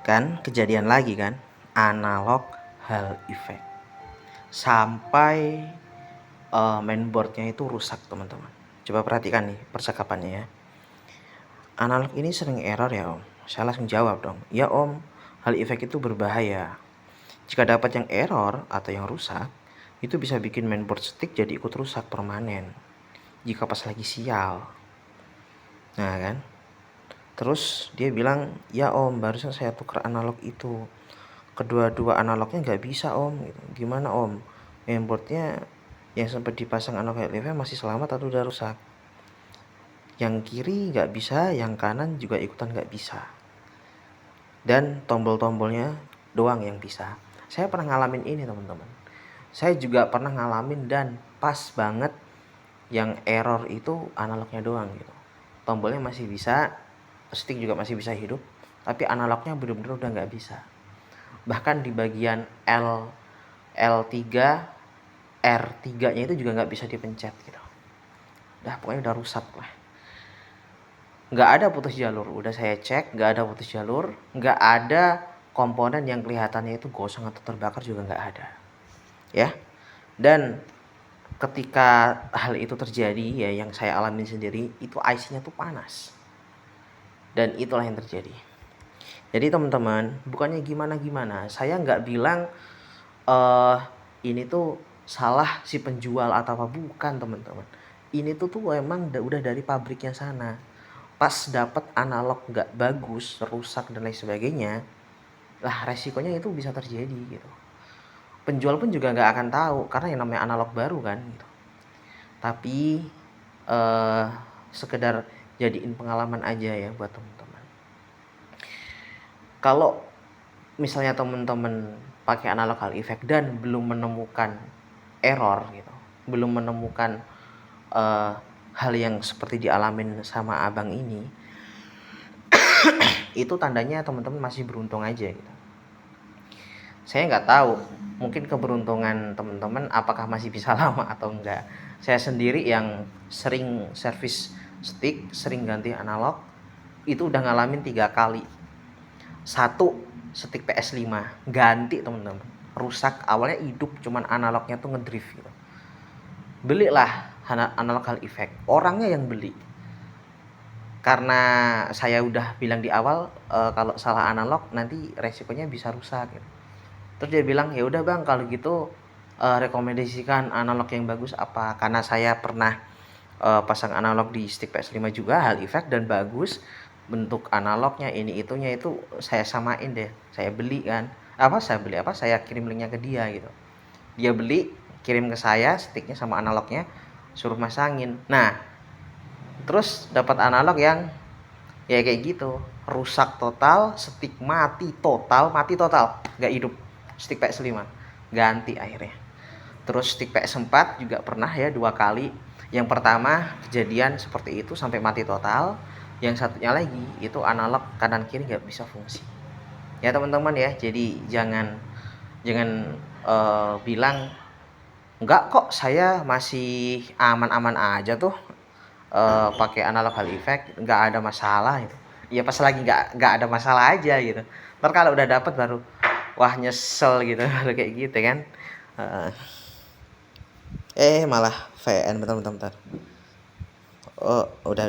Kan kejadian lagi kan, analog Hall effect. Sampai mainboardnya itu rusak teman-teman. Coba perhatikan nih percakapannya ya. Analog ini sering error ya om. Saya langsung jawab dong, ya om, Hall effect itu berbahaya. Jika dapat yang error atau yang rusak, itu bisa bikin mainboard stick jadi ikut rusak permanen jika pas lagi sial. Nah kan, terus dia bilang, ya om, barusan saya tukar analog itu, kedua-dua analognya nggak bisa om. Gimana om, mainboardnya yang sempat dipasang analog LV masih selamat atau udah rusak? Yang kiri nggak bisa, yang kanan juga ikutan nggak bisa, dan tombol-tombolnya doang yang bisa. Saya pernah ngalamin ini teman-teman. Saya juga pernah ngalamin dan pas banget yang error itu analognya doang gitu. Tombolnya masih bisa, stick juga masih bisa hidup, tapi analognya bener-bener udah nggak bisa. Bahkan di bagian L3, R3 nya itu juga nggak bisa dipencet gitu. Pokoknya udah rusak lah. Nggak ada putus jalur, udah saya cek nggak ada putus jalur, nggak ada komponen yang kelihatannya itu gosong atau terbakar juga nggak ada ya. Dan ketika hal itu terjadi ya, yang saya alami sendiri, itu IC-nya tuh panas, dan itulah yang terjadi. Jadi teman-teman, bukannya gimana-gimana, saya nggak bilang ini tuh salah si penjual atau apa, bukan teman-teman. Ini tuh emang udah dari pabriknya sana. Pas dapat analog nggak bagus, rusak dan lain sebagainya, lah resikonya itu bisa terjadi gitu. Penjual pun juga nggak akan tahu karena yang namanya analog baru kan gitu. Tapi sekedar jadiin pengalaman aja ya buat teman-teman. Kalau misalnya teman-teman pakai analog Hall effect dan belum menemukan error gitu, belum menemukan hal yang seperti dialamin sama abang ini, itu tandanya teman-teman masih beruntung aja gitu. Saya nggak tahu, mungkin keberuntungan teman-teman apakah masih bisa lama atau enggak. Saya sendiri yang sering servis stick, sering ganti analog, itu udah ngalamin 3 kali. Satu, stick PS5 ganti teman-teman, rusak. Awalnya hidup, cuman analognya tuh ngedrift gitu. Belilah analog Hall effect, orangnya yang beli karena saya udah bilang di awal kalau salah analog nanti resikonya bisa rusak gitu. Terus dia bilang, ya udah bang kalau gitu rekomendasikan analog yang bagus apa, karena saya pernah pasang analog di stick PS5 juga Hall effect dan bagus, bentuk analognya ini itunya itu saya samain deh, saya beli kan, saya kirim linknya ke dia gitu. Dia beli, kirim ke saya sticknya sama analognya, suruh masangin. Nah terus dapat analog yang ya kayak gitu, rusak total, stick mati total, nggak hidup stick PS5, ganti akhirnya. Terus stick PS4 juga pernah ya 2 kali. Yang pertama kejadian seperti itu sampai mati total, yang satunya lagi itu analog kanan kiri nggak bisa fungsi ya teman-teman ya. Jadi jangan bilang enggak kok saya masih aman-aman aja tuh pakai analog Hall effect, nggak ada masalah gitu. Ya pas lagi nggak ada masalah aja gitu. Ntar kalau udah dapet baru wah nyesel gitu baru kayak gitu kan. Malah VN, bentar. Oh udah